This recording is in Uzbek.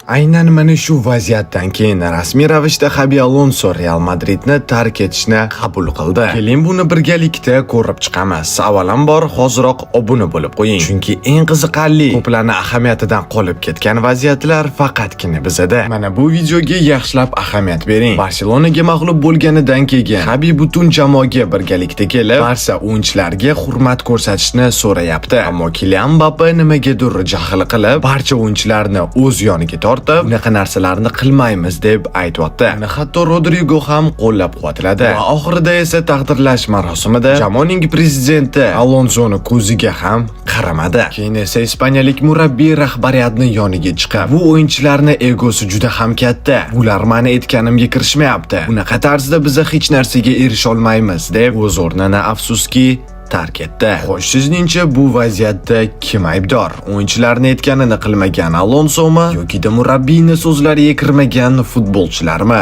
Aynan mana shu vaziyatdan keyin rasmiy ravishda Xabi Alonso Real Madridni tark etishni qabul qildi. Keling buni birgalikda ko'rib chiqamiz. Avvalambor hoziroq obuna bo'lib qo'ying, chunki eng qiziqarli, ko'plarni ahamiyatidan qolib ketgan vaziyatlar faqatgina bizada. Mana bu videoga yaxshilab ahamiyat bering. Barselonaga mag'lub bo'lganidan keyin Xabi butun jamoaga birgalikda kelib, Barsa o'yinchilariga hurmat ko'rsatishni so'rayapti. Ammo Kylian Mbappe nimagadir jahl qilib, barcha o'yinchilarni o'z yoniga tortib, unaqa narsalarni qilmaymiz deb aytibdi. Uni hatto Rodrigo ham qo'llab-quvvatladi. Va oxirida esa taqdirlash marosimida jamoaning prezidenti Alonsoni ko'ziga ham qaramadi. Keyin esa ispaniyalik murabbiy rahbariyatning yoniga chiqib, bu o'yinchilarni egosi juda ham katta. Bular meni aytganimga kirishmayapti. Bunaqa tarzda biz hech narsaga erisha olmaymiz deb o'z o'rnini afsuski tark etdi. Xo'sh, sizningcha bu vaziyatda kim aybdor? O'yinchilarni aytganini qilmagan Alonsomi yoki murabbiyning so'zlariga kirmagan futbolchilarmi?